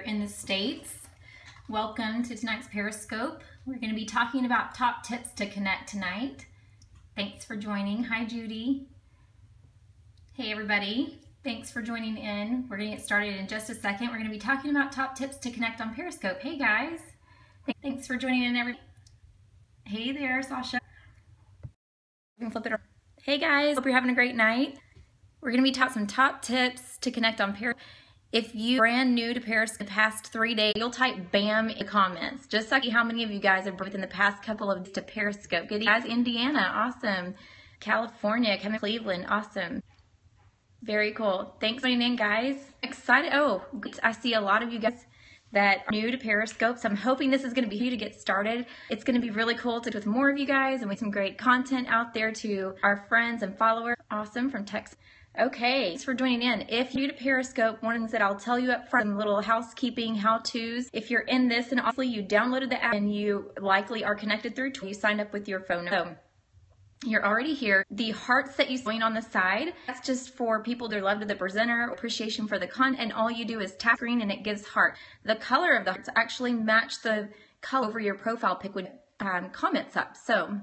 in the States. Welcome to tonight's Periscope. We're going to be talking about top tips to connect tonight. Thanks for joining. Hi, Judy. Hey, everybody. Thanks for joining in. We're going to get started in just a second. We're going to be talking about top tips to connect on Periscope. Hey, guys. Thanks for joining in, everybody. Hey there, Sasha. We can flip it around. Hey, guys. Hope you're having a great night. We're going to be talking some top tips to connect on Periscope. If you're brand new to Periscope the past 3 days, you'll type BAM in the comments. Just to see how many of you guys have within the past couple of days to Periscope. Good guys, Indiana, awesome. California, coming to Cleveland, awesome. Very cool. Thanks for joining in, guys. Excited. Oh, I see a lot of you guys that are new to Periscope, so I'm hoping this is going to be you to get started. It's going to be really cool to with more of you guys and with some great content out there to our friends and followers. Awesome, from Texas. Okay, thanks for joining in. If you're new to Periscope, one of the things that I'll tell you up front, some little housekeeping how-tos. If you're in this and obviously you downloaded the app and you likely are connected through Twitter, you signed up with your phone. So you're already here. The hearts that you see on the side, that's just for people that love the presenter, appreciation for the content, and all you do is tap screen and it gives heart. The color of the hearts actually match the color over your profile pic with comments up. So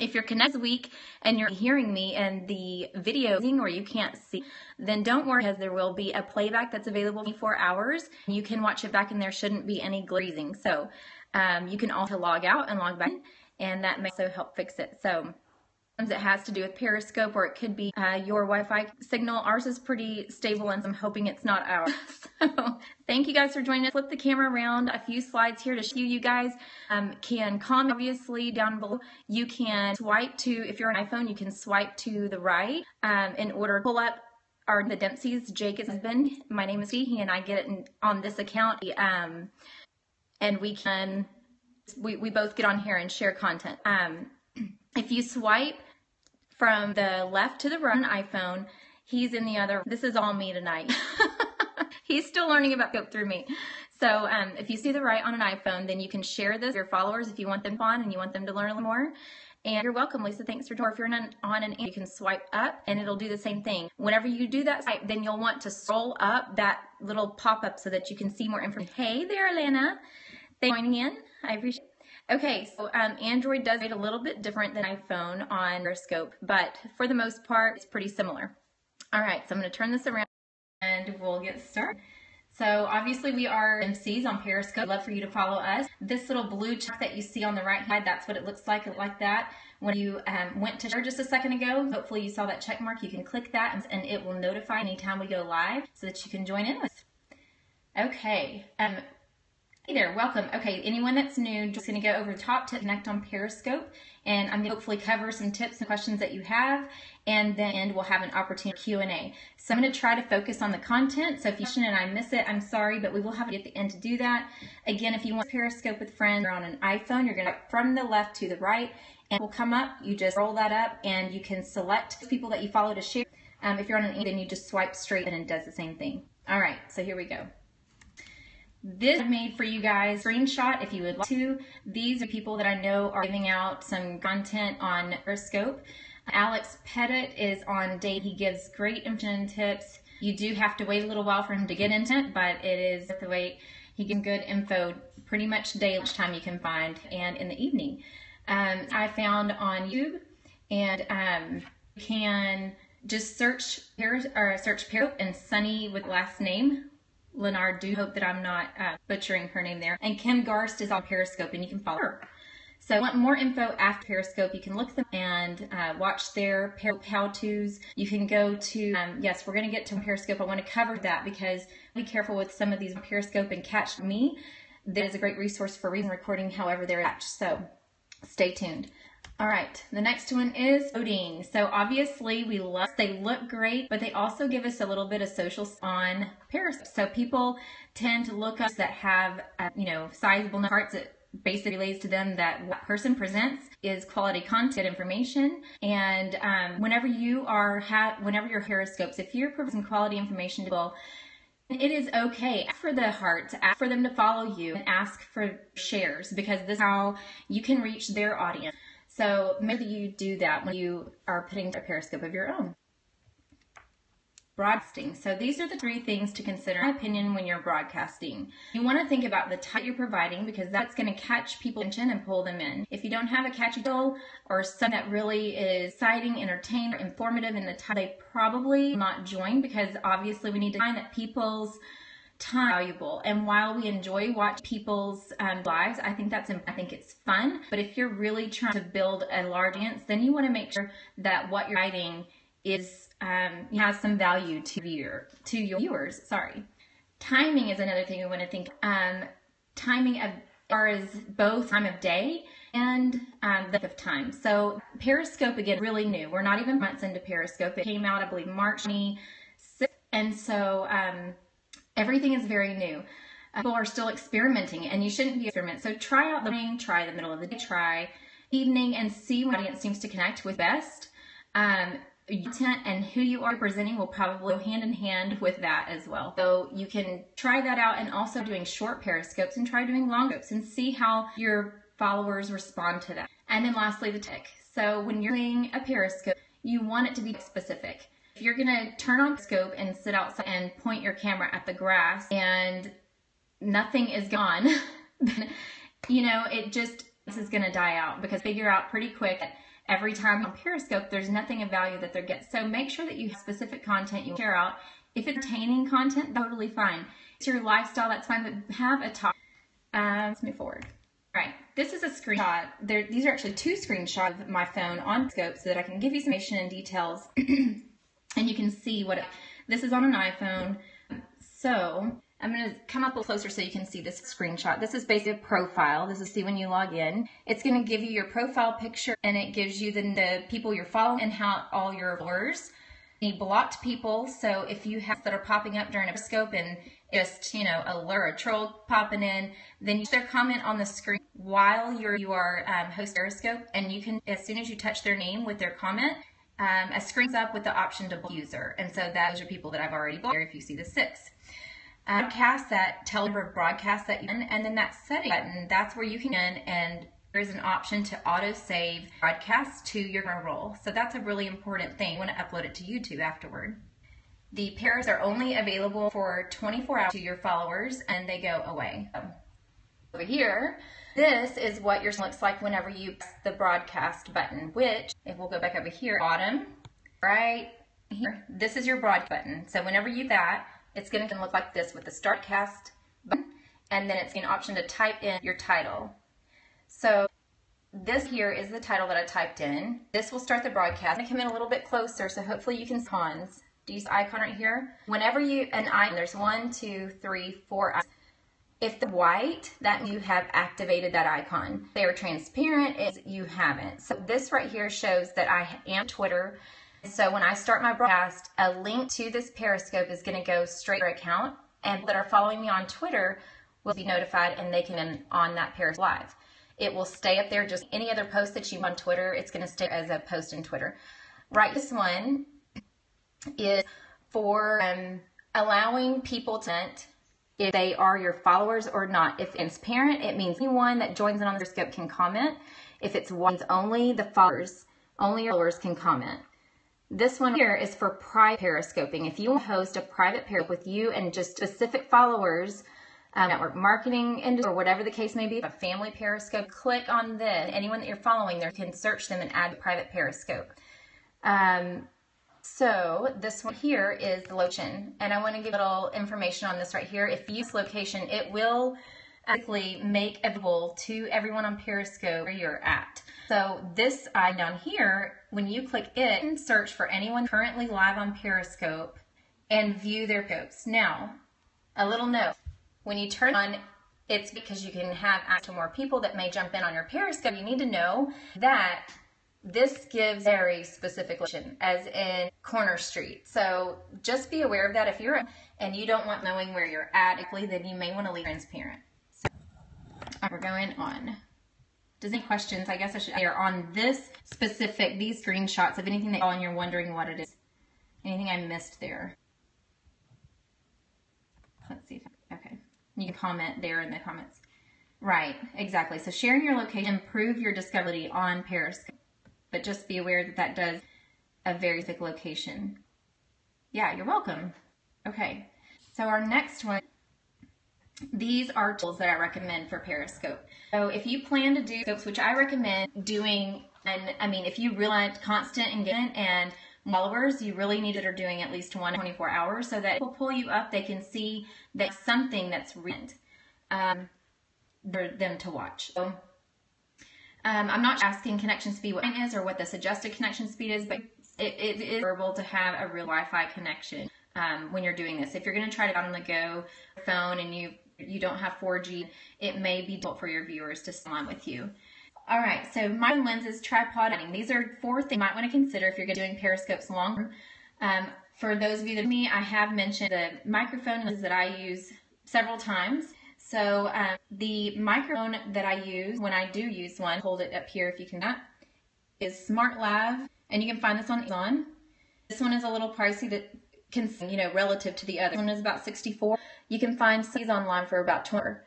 if you're connected this week and you're hearing me and the video or you can't see, then don't worry, because there will be a playback that's available 24 hours. You can watch it back and there shouldn't be any glazing. So you can also log out and log back in, and that may also help fix it. So it has to do with Periscope, or it could be your Wi-Fi signal. Ours is pretty stable, and I'm hoping it's not ours. So thank you guys for joining us. Flip the camera around a few slides here to show you guys. Can comment obviously down below. You can swipe to, if you're on iPhone, you can swipe to the right in order to pull up the Dempsey's. Jake is husband. My name is Steve. He and I get it on this account, and we both get on here and share content. If you swipe from the left to the right on iPhone, he's in the other. This is all me tonight. He's still learning about Periscope through me. So if you see the right on an iPhone, then you can share this with your followers if you want them on and you want them to learn a little more. And you're welcome, Lisa. Thanks for joining. If you're on an Android, you can swipe up and it'll do the same thing. Whenever you do that swipe, then you'll want to scroll up that little pop-up so that you can see more information. Hey there, Alana. Thanks for joining in. I appreciate it. Okay, so Android does it a little bit different than iPhone on Periscope, but for the most part, it's pretty similar. All right, so I'm going to turn this around and we'll get started. So obviously we are MCs on Periscope. I'd love for you to follow us. This little blue check that you see on the right side, that's what it looks like that. When you went to share just a second ago, hopefully you saw that check mark. You can click that and it will notify anytime we go live so that you can join in with us. Okay. Hey there, welcome. Okay, anyone that's new, just going to go over the top tip, connect on Periscope, and I'm going to hopefully cover some tips and questions that you have, and then we'll have an opportunity for Q&A. So I'm going to try to focus on the content, so if you question and I miss it, I'm sorry, but we will have it at the end to do that. Again, if you want Periscope with friends, you're on an iPhone, you're going to from the left to the right, and it will come up. You just roll that up, and you can select people that you follow to share. If you're on an Android, then you just swipe straight, and it does the same thing. All right, so here we go. This I made for you guys, screenshot if you would like to. These are people that I know are giving out some content on Periscope. Alex Pettit is on day. He gives great information tips. You do have to wait a little while for him to get into it, but it is worth the wait. He gives good info pretty much daily, each time you can find, and in the evening. I found on YouTube, and you can just search Periscope and Sunny with last name. Leonard, do hope that I'm not butchering her name there. And Kim Garst is on Periscope, and you can follow her. So if you want more info after Periscope, you can look them and watch their how-tos. You can go to, yes, we're going to get to Periscope. I want to cover that because be careful with some of these Periscope and Catch Me. That is a great resource for reading recording however they're attached. So stay tuned. All right, the next one is voting. So obviously they look great, but they also give us a little bit of social on Periscope. So people tend to look up that have, sizable hearts that basically relates to them that what person presents is quality content information. And whenever your Periscopes, if you're providing quality information to people, it is okay. Ask for the hearts, ask for them to follow you, and ask for shares, because this is how you can reach their audience. So make sure that you do that when you are putting a Periscope of your own. Broadcasting. So these are the 3 things to consider, in my opinion, when you're broadcasting. You want to think about the type you're providing, because that's going to catch people's attention and pull them in. If you don't have a catchy title or something that really is exciting, entertaining, or informative in the title, they probably will not join, because obviously we need to find that people's time is valuable. And while we enjoy watching people's lives, I think it's fun. But if you're really trying to build a large audience, then you want to make sure that what you're writing is has some value to your viewers. Sorry. Timing is another thing we want to think. Timing as far as both time of day and the length of time. So Periscope, again, really new. We're not even months into Periscope. It came out, I believe, March 26th. And so everything is very new. People are still experimenting, and you shouldn't be experimenting. So try out the morning, try the middle of the day, try evening, and see what audience seems to connect with best. Content and who you are presenting will probably go hand in hand with that as well. So you can try that out, and also doing short Periscopes and try doing long scopes and see how your followers respond to that. And then lastly, the tick. So when you're doing a Periscope, you want it to be specific. If you're going to turn on Periscope and sit outside and point your camera at the grass and nothing is gone, then, this is going to die out, because figure out pretty quick that every time on Periscope, there's nothing of value that they're getting. So make sure that you have specific content you share out. If it's entertaining content, totally fine. It's your lifestyle, that's fine, but have a topic. Let's move forward. All right, this is a screenshot. These are actually 2 screenshots of my phone on Periscope so that I can give you some information and details. And you can see this is on an iPhone. So I'm going to come up a little closer so you can see this screenshot. This is basically a profile. This is when you log in. It's going to give you your profile picture, and it gives you the people you're following and how all your followers. You need blocked people. So if you have that are popping up during a Periscope and just, alert, a troll popping in, then you their comment on the screen while you are hosting Periscope, and you can, as soon as you touch their name with their comment, a screen's up with the option to block user. And so those are people that I've already blocked if you see the 6. Broadcast, that tell number of broadcasts that you're in, and then that setting button, that's where you can and there's an option to auto save broadcasts to your roll. So that's a really important thing. You want to upload it to YouTube afterward. The pairs are only available for 24 hours to your followers, and they go away. Over here, this is what your looks like whenever you press the broadcast button, which, if we'll go back over here, bottom, right here, this is your broadcast button. So whenever you do that, it's going to look like this with the start cast button, and then it's an option to type in your title. So this here is the title that I typed in. This will start the broadcast. I'm going to come in a little bit closer, so hopefully you can see icons. Do you see the icon right here? Whenever an icon, there's 1, 2, 3, 4 icons. If they're white, that means you have activated that icon. If they are transparent, you haven't. So this right here shows that I am Twitter. So when I start my broadcast, a link to this Periscope is going to go straight to your account, and people that are following me on Twitter will be notified, and they can on that Periscope Live. It will stay up there. Just any other post that you on Twitter, it's going to stay as a post in Twitter. Right, this one is for allowing people to if they are your followers or not. If it's transparent, it means anyone that joins in on the Periscope can comment. If it's white, only the followers, only your followers can comment. This one here is for private Periscoping. If you want to host a private Periscope with you and just specific followers, network marketing industry, or whatever the case may be, a family Periscope, click on this. Anyone that you're following there, you can search them and add a private Periscope. So this one here is the location, and I want to give a little information on this right here. If you use location, it will actually make available to everyone on Periscope where you're at. So this icon down here, when you click it, you can search for anyone currently live on Periscope and view their Periscopes. Now, a little note, when you turn it on, it's because you can have access to more people that may jump in on your Periscope. You need to know that this gives very specific location, as in Corner Street. So just be aware of that. If you're and you don't want knowing where you're at, then you may want to leave transparent. So we're going on. Does any questions? I guess I should share on this specific, these screenshots of anything that you're and you're wondering what it is. Anything I missed there? Let's see. Okay. You can comment there in the comments. Right, exactly. So sharing your location, improve your discoverability on Periscope. But just be aware that that does a very specific location. Yeah, you're welcome. Okay, so our next one, these are tools that I recommend for Periscope. So if you plan to do scopes, which I recommend doing, and I mean, if you really want constant engagement and followers, you really need that are doing at least 24 hours so that it will pull you up. They can see that something that's relevant for them to watch. So I'm not asking connection speed what mine is or what the suggested connection speed is, but it is preferable to have a real Wi-Fi connection when you're doing this. If you're going to try to get on the go phone and you don't have 4G, it may be difficult for your viewers to stay on with you. All right, so microphone lenses, tripod lighting. These are 4 things you might want to consider if you're doing Periscopes long. For those of you that know me, I have mentioned the microphone lenses that I use several times. So the microphone that I use when I do use one, hold it up here if you can, is SmartLav, and you can find this on Amazon. This one is a little pricey, that can, relative to the other. This one is about $64. You can find these online for about $20.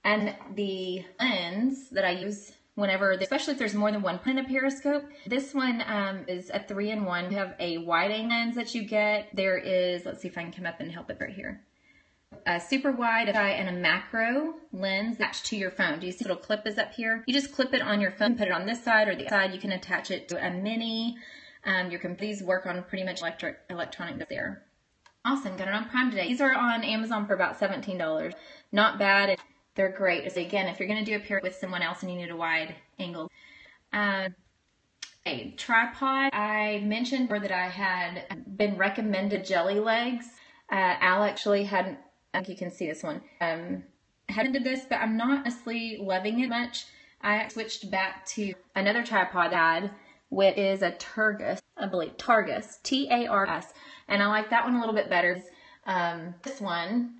And the lens that I use whenever, especially if there's more than one in a Periscope, this one is a 3-in-1. You have a wide angle lens that you get. There is, let's see if I can come up and help it right here. A super wide and a macro lens attached to your phone. Do you see the little clip is up here? You just clip it on your phone, put it on this side or the side. You can attach it to a mini. These work on pretty much electronic there. Awesome, got it on Prime today. These are on Amazon for about $17. Not bad. They're great. So again, if you're going to do a pair with someone else and you need a wide angle. A tripod. I mentioned that I had been recommended jelly legs. Al actually hadn't, I think you can see this one, hadn't this, but I'm not honestly loving it much. I switched back to another tripod I had, which is a Targus, I believe, Targus, T-A-R-S, and I like that one a little bit better. This one,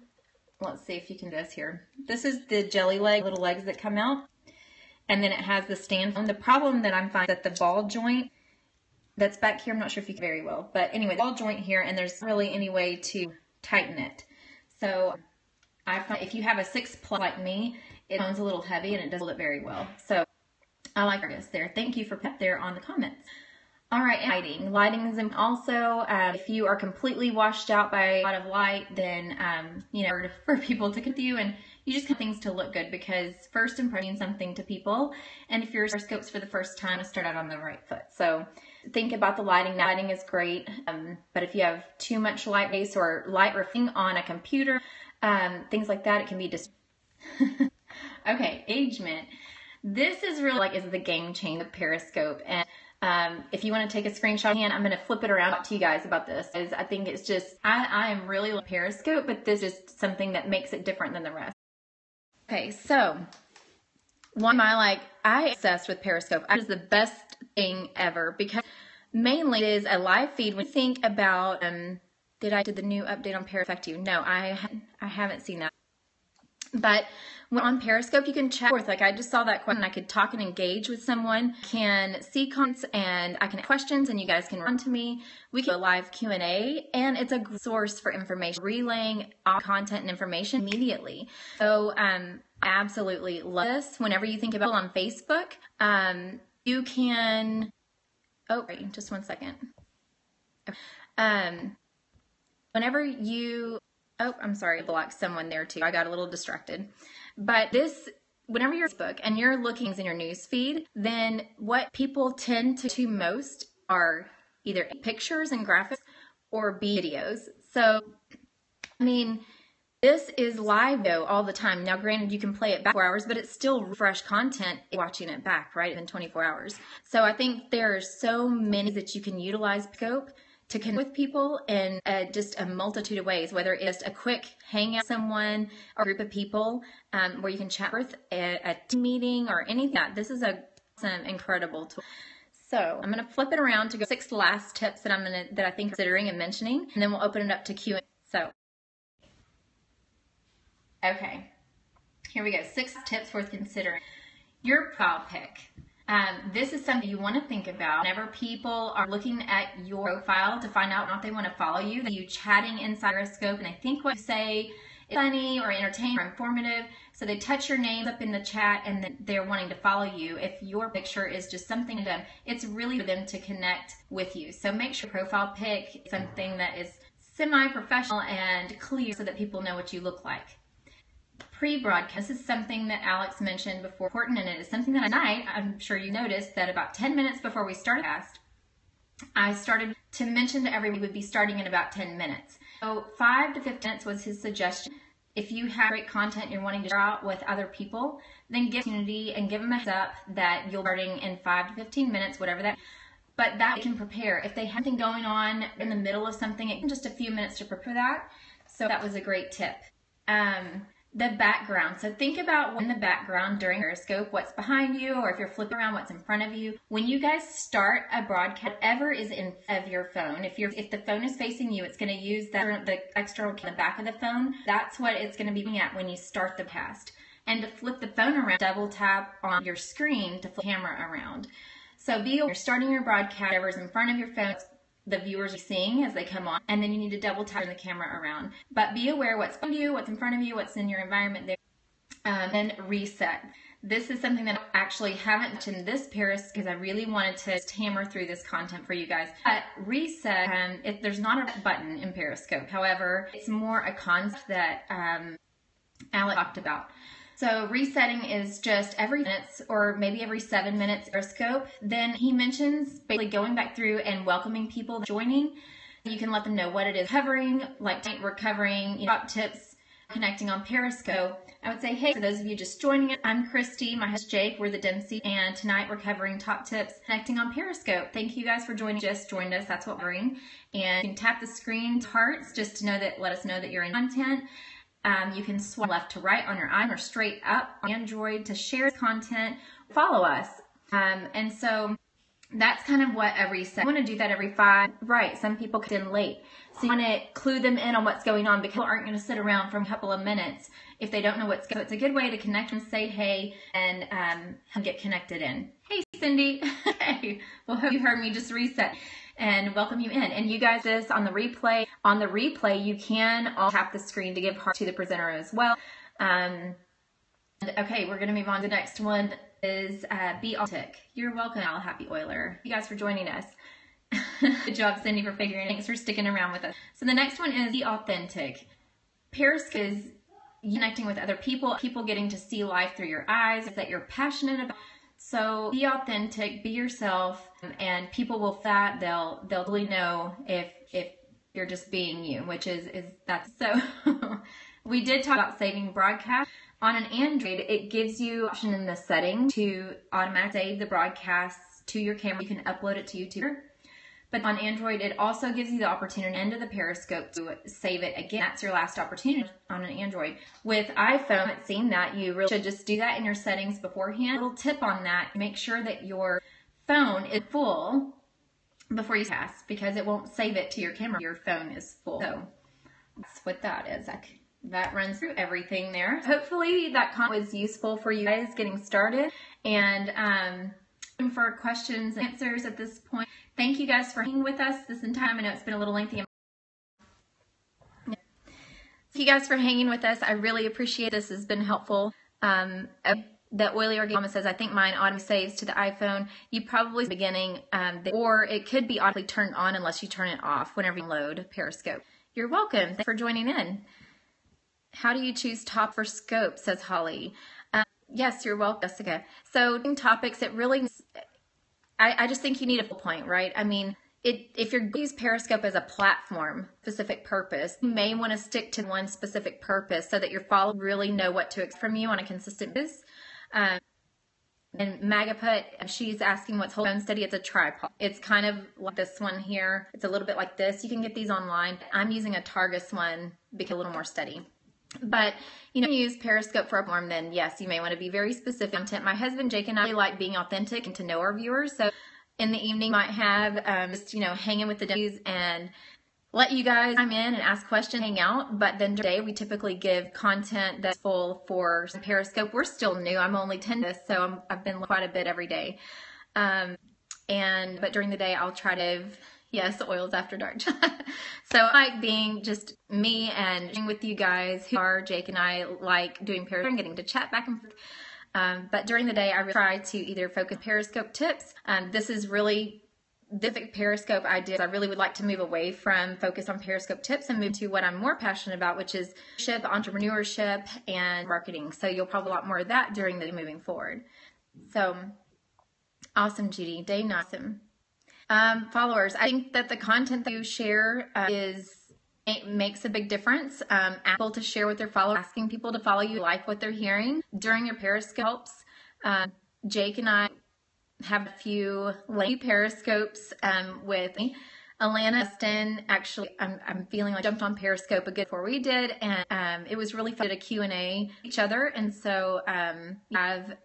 let's see if you can do this here. This is the jelly leg, little legs that come out, and then it has the stand. And the problem that I'm finding is that the ball joint that's back here, I'm not sure if you can very well, but anyway, the ball joint here, and there's really any way to tighten it. So I find if you have a 6+ like me, it sounds a little heavy and it doesn't hold it very well. So I like this there. Thank you for putting there on the comments. All right, lighting. Lighting is also, if you are completely washed out by a lot of light, then, for people to come to you, and you just want things to look good, because first impression something to people, and if you're scopes for the first time, to start out on the right foot. So think about the lighting. Now, lighting is great, but if you have too much light base or light reflecting on a computer, things like that, it can be just okay. Engagement. This is really is the game changer of Periscope, and if you want to take a screenshot, I'm going to flip it around to you guys about this. I think it's just, I am really like Periscope, but this is something that makes it different than the rest. Okay, so I obsessed with Periscope. It is the best thing ever, because mainly it is a live feed. When you think about, did the new update on Periscope? No, I haven't seen that. But when on Periscope, you can chat forth. Like I just saw that question. I could talk and engage with someone, can see comments, and I can ask questions, and you guys can run to me. We can do a live Q&A, and it's a good source for information, relaying all content and information immediately. So absolutely love this. Whenever you think about it on Facebook, you can, just one second. Whenever you, I'm sorry, I blocked someone there too. I got a little distracted. But whenever you're on Facebook and you're looking in your news feed, then what people tend to do most are either pictures and graphics or videos. So, I mean, this is live though all the time. Now, granted, you can play it back 4 hours, but it's still fresh content watching it back, right, in 24 hours. So I think there are so many that you can utilize Periscope to connect with people in just a multitude of ways, whether it's a quick hangout with someone or a group of people where you can chat with a team meeting or anything like that. This is a awesome, incredible tool. So I'm going to flip it around to go 6 last tips that I think considering and mentioning, and then we'll open it up to Q&A. So, okay, here we go. 6 tips worth considering. Your profile pic. This is something you want to think about whenever people are looking at your profile to find out if they want to follow you. You chatting inside Periscope, and I think what you say is funny or entertaining or informative, so they touch your name up in the chat and then they're wanting to follow you. If your picture is just something done, it's really for them to connect with you. So make sure your profile pic is something that is semi-professional and clear so that people know what you look like. Pre-broadcast, this is something that Alex mentioned before, important, and it is something that tonight, I'm sure you noticed that about 10 minutes before we started cast, I started to mention to everyone we would be starting in about 10 minutes. So 5 to 15 minutes was his suggestion. If you have great content you're wanting to share out with other people, then give opportunity and give them a heads up that you'll be starting in 5 to 15 minutes, whatever that is. But that they can prepare. If they have something going on in the middle of something, it can just a few minutes to prepare that. So that was a great tip. The background. So think about what in the background during Periscope, what's behind you, or if you're flipping around, what's in front of you. When you guys start a broadcast, whatever is in front of your phone, if the phone is facing you, it's going to use the external in the back of the phone. That's what it's going to be looking at when you start the cast. And to flip the phone around, double tap on your screen to flip the camera around. So be aware, you're starting your broadcast, whatever's in front of your phone, the viewers are seeing as they come on, and then you need to double tap the camera around. But be aware what's behind you, what's in front of you, what's in your environment there. Then reset. This is something that I actually haven't mentioned in this Periscope because I really wanted to hammer through this content for you guys. But reset, there's not a button in Periscope. However, it's more a concept that Alex talked about. So resetting is just every minutes or maybe every 7 minutes Periscope. Then he mentions basically going back through and welcoming people joining. You can let them know what it is covering, like we're covering top tips connecting on Periscope. I would say, hey, for those of you just joining it, I'm Christy, my husband Jake, we're the Dempsey, and tonight we're covering top tips connecting on Periscope. Thank you guys for joining. Just joined us, that's what we're doing. And you can tap the screen hearts just to know that, let us know that you're in content. You can swipe left to right on your iPhone or straight up on Android to share content. Follow us. And so that's kind of what every set. You want to do that every 5. Right, some people come in late. So you want to clue them in on what's going on because people aren't going to sit around for a couple of minutes if they don't know what's going on. So it's a good way to connect and say hey and get connected in. Hey, Cindy. Hey, well, hope you heard me just reset and welcome you in. And you guys, this on the replay. On the replay, you can all tap the screen to give heart to the presenter as well. Okay, we're going to move on to the next one is Be Authentic. You're welcome, Al Happy Oiler. You guys for joining us. Good job, Cindy, for figuring it. Thanks for sticking around with us. So the next one is Be Authentic. Periscope is connecting with other people getting to see life through your eyes that you're passionate about. So be authentic, be yourself, and people will that they'll really know if you're just being you, which is that's so. We did talk about saving broadcast. On an Android, it gives you option in the setting to automatically save the broadcasts to your camera. You can upload it to YouTube. But on Android, it also gives you the opportunity at the end of the Periscope to save it again. That's your last opportunity on an Android. With iPhone, it seemed that you really should just do that in your settings beforehand. A little tip on that, make sure that your phone is full before you cast because it won't save it to your camera. Your phone is full. So that's what that is. That runs through everything there. Hopefully that content was useful for you guys getting started. And for questions and answers at this point. Thank you guys for hanging with us this entire time. I know it's been a little lengthy. Thank you guys for hanging with us. I really appreciate this. Has been helpful. That Oily Organic Mama says, I think mine auto saves to the iPhone. You probably beginning, or it could be automatically turned on unless you turn it off whenever you load Periscope. You're welcome. Thanks for joining in. How do you choose top for scope, says Holly. Yes, you're welcome, Jessica. So topics, it really, I just think you need a full point, right? I mean, if you're going to use Periscope as a platform, specific purpose, you may want to stick to one specific purpose so that your followers really know what to expect from you on a consistent basis. And Magaput, she's asking what's hold phone steady. It's a tripod. It's kind of like this one here. It's a little bit like this. You can get these online. I'm using a Targus one because it's a little more steady. But, you know, use Periscope for a platform, then yes, you may want to be very specific content. My husband, Jake, and I really like being authentic and to know our viewers. So in the evening, might have just, you know, hanging with the D's and let you guys come in and ask questions, hang out. But then during the day, we typically give content that's full for Periscope. We're still new. I'm only 10 this, so I've been quite a bit every day. But during the day, I'll try to... Yes, Oils After Dark. So I like being just me and with you guys who are Jake and I like doing Periscope and getting to chat back and forth. But during the day, I really try to either focus Periscope tips. This is really this Periscope idea, I really would like to move away from focus on Periscope tips and move to what I'm more passionate about, which is entrepreneurship and marketing. So you'll probably a lot more of that during the moving forward. So awesome, Judy. Day awesome. Followers, I think that the content that you share it makes a big difference. People to share with their followers, asking people to follow you, like what they're hearing during your Periscopes. Jake and I have a few late Periscopes with me. Alana Justin, actually, I'm feeling like jumped on Periscope a good before we did, and it was really fun to Q&A each other. And so we have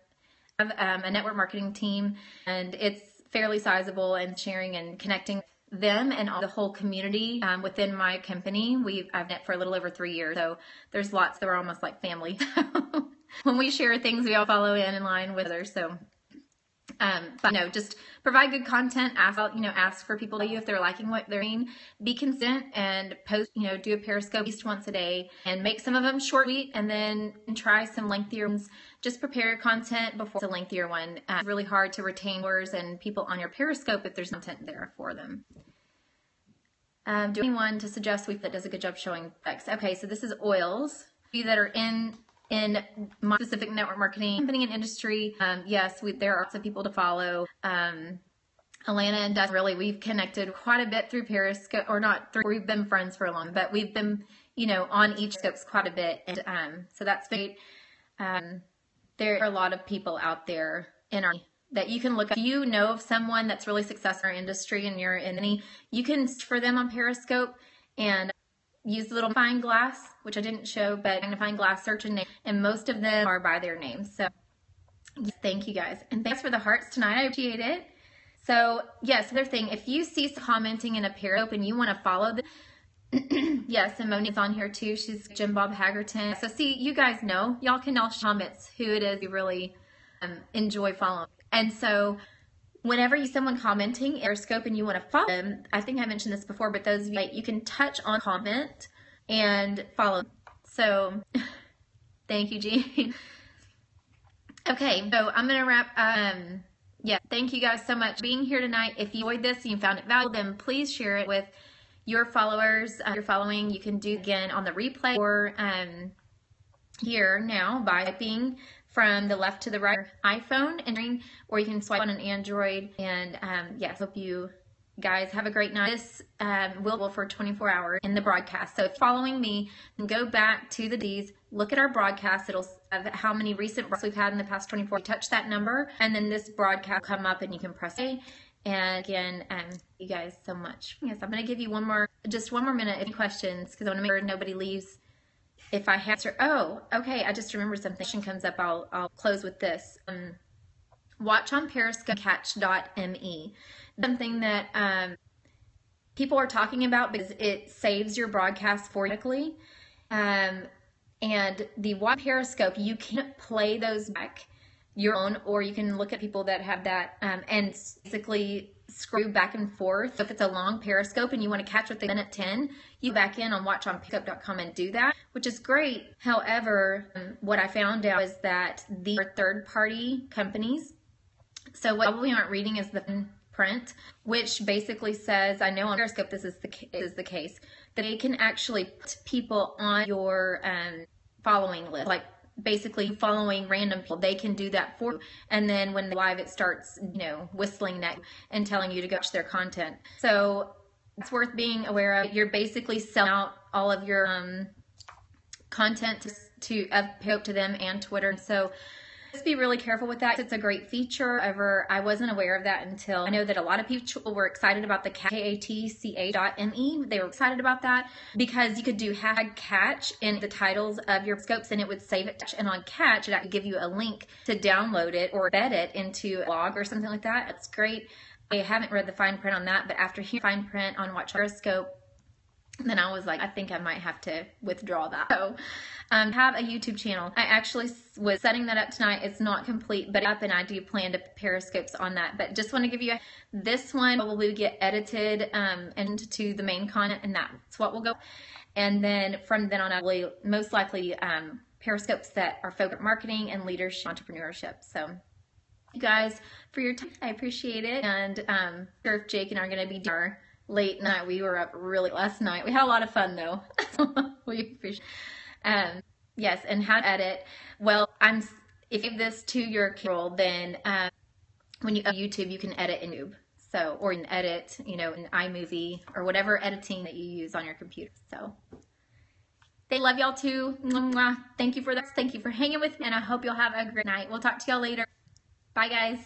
a network marketing team, and it's fairly sizable, and sharing and connecting them and all the whole community within my company. I've met for a little over 3 years, so there's lots that are almost like family. When we share things, we all follow in line with others. So but no, just provide good content. Ask for people to you if they're liking what they're reading. Be consistent and post, do a Periscope at least once a day, and make some of them short, sweet, and then try some lengthier ones. Just prepare your content before it's a lengthier one. It's really hard to retain viewers and people on your Periscope if there's content there for them. Do anyone to suggest that does a good job showing products? Okay, so this is oils. You that are in my specific network marketing company and industry, yes, there are lots of people to follow. Alana and Dustin, really, we've connected quite a bit through Periscope, or not through, we've been friends for a long, but we've been, on each scopes quite a bit. And so that's great. There are a lot of people out there that you can look up. If you know of someone that's really successful in our industry and you're in any, you can search for them on Periscope and use the little magnifying glass, which I didn't show, but magnifying glass, search a name, and most of them are by their names. So thank you guys. And thanks for the hearts tonight. I appreciate it. So yes, other thing, if you see commenting in a Periscope and you want to follow them, yes, and Monique's on here too. She's Jim Bob Haggerton. So see, you guys know, y'all can all comments who it is you really enjoy following. And so whenever you see someone commenting in Periscope and you want to follow them, I think I mentioned this before, but those of you can touch on comment and follow. So thank you, Jean. Okay, so I'm going to wrap. Yeah, thank you guys so much for being here tonight. If you enjoyed this and you found it valuable, then please share it with your followers. You're following, you can do again on the replay or here now by typing from the left to the right iPhone, or you can swipe on an Android. And yes, hope you guys have a great night. This will for 24 hours in the broadcast. So if you're following me, go back to the D's, look at our broadcast. It'll have how many recent broadcasts we've had in the past 24. Touch that number, and then this broadcast will come up, and you can press A. And again, you guys so much. Yes, I'm going to give you just one more minute. Any questions? Because I want to make sure nobody leaves. If I answer, oh, okay, I just remembered something comes up. I'll close with this. Watch on Periscope, catch.me. Something that people are talking about because it saves your broadcast fortnightly. And the Watch Periscope, you can play those back your own, or you can look at people that have that and basically screw back and forth. So if it's a long Periscope and you want to catch what they minute 10, you back in on watchonperiscope.com and do that, which is great. However, what I found out is that these are third-party companies. So what probably aren't reading is the print, which basically says, I know on Periscope this is the case, that they can actually put people on your following list, like basically following random people. They can do that for you, and then when live it starts whistling at you and telling you to go watch their content. So it's worth being aware of. You're basically selling out all of your content to Periscope to them and Twitter. So just be really careful with that. It's a great feature. However, I wasn't aware of that until I know that a lot of people were excited about the catch.me. They were excited about that because you could do #catch in the titles of your scopes and it would save it. And on Catch, it would give you a link to download it or embed it into a blog or something like that. It's great. I haven't read the fine print on that, but after hearing fine print on Watch Periscope, then I was like, I think I might have to withdraw that. So have a YouTube channel. I actually was setting that up tonight. It's not complete, but up, and I do plan to Periscopes on that. But just want to give you this one will get edited into the main content, and that's what will go. And then from then on, I will most likely Periscopes that are focused on marketing and leadership, entrepreneurship. So you guys for your time. I appreciate it. And sure if Jake and I are going to be doing our late night. We were up really last night. We had a lot of fun though. We appreciate yes, and how to edit. Well, if you give this to your kid, then when you YouTube, you can edit in YouTube. So, or you can edit, in iMovie or whatever editing that you use on your computer. So, they love y'all too. Thank you for this. Thank you for hanging with me, and I hope you'll have a great night. We'll talk to y'all later. Bye, guys.